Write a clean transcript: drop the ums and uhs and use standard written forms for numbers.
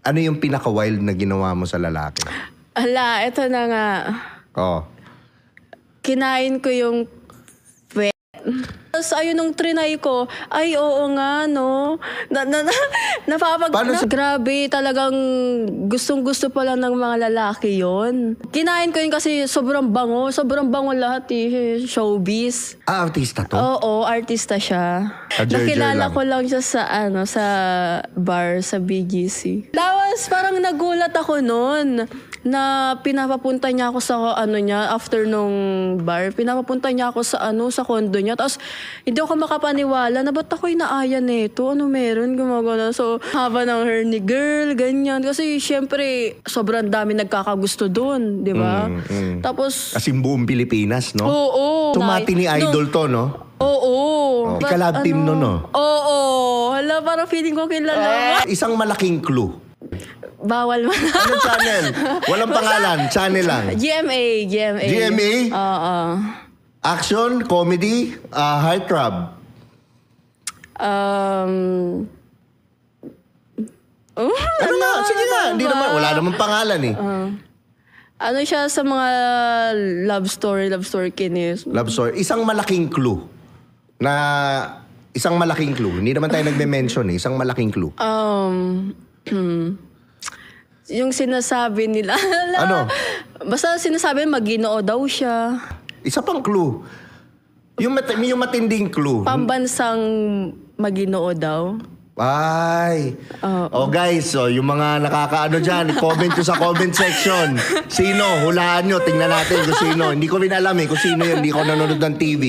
Ano yung pinaka-wild na ginawa mo sa lalaki? Ala, ito na nga. Oh. Kinain ko yung pet. Tapos ayun nung trinay ko, ay oo nga no. Grabe, talagang gustong-gusto pala ng mga lalaki yon. Kinain ko yun kasi sobrang bango lahat eh, showbiz. Ah, artista to? Oo, artista siya. Nakilala ko lang siya sa sa bar sa BGC. Tapos parang nagulat ako noon na pinapapunta niya ako sa niya after nung bar. Pinapapunta niya ako sa sa condo niya. Tapos hindi ako makapaniwala na ba't ako'y naaya nito? Ano meron? Gumagana. So, haba ng hair ni girl, ganyan. Kasi, syempre, sobrang dami nagkakagusto doon, di ba? Tapos... Kasi buong Pilipinas, no? Oo. Tumati ni Idol to, no? Oo. Ika-love team no, no? Oo. Hala, parang feeling ko kilala. Isang malaking clue. Bawal man. Anong channel? Walang pangalan. Channel lang. GMA. GMA? Oo. Action, comedy, heartthrob. Ano nga? Sige nga. Hindi naman. Wala namang pangalan eh. Ano siya sa mga love story kinis. Love story. Isang malaking clue. Isang malaking clue. Hindi naman tayo nagme-mention eh. Isang malaking clue. Yung sinasabi nila. Ano? Basta sinasabi Maginoo daw siya. Isa pang clue. Yung matinding clue. Pambansang Maginoo daw. Ay. Guys, yung mga nakakaano dyan, comment nyo sa comment section. Sino? Hulaan nyo. Tingnan natin kung sino. Hindi ko rin alam kung sino yun. Hindi ko nanonood ng TV.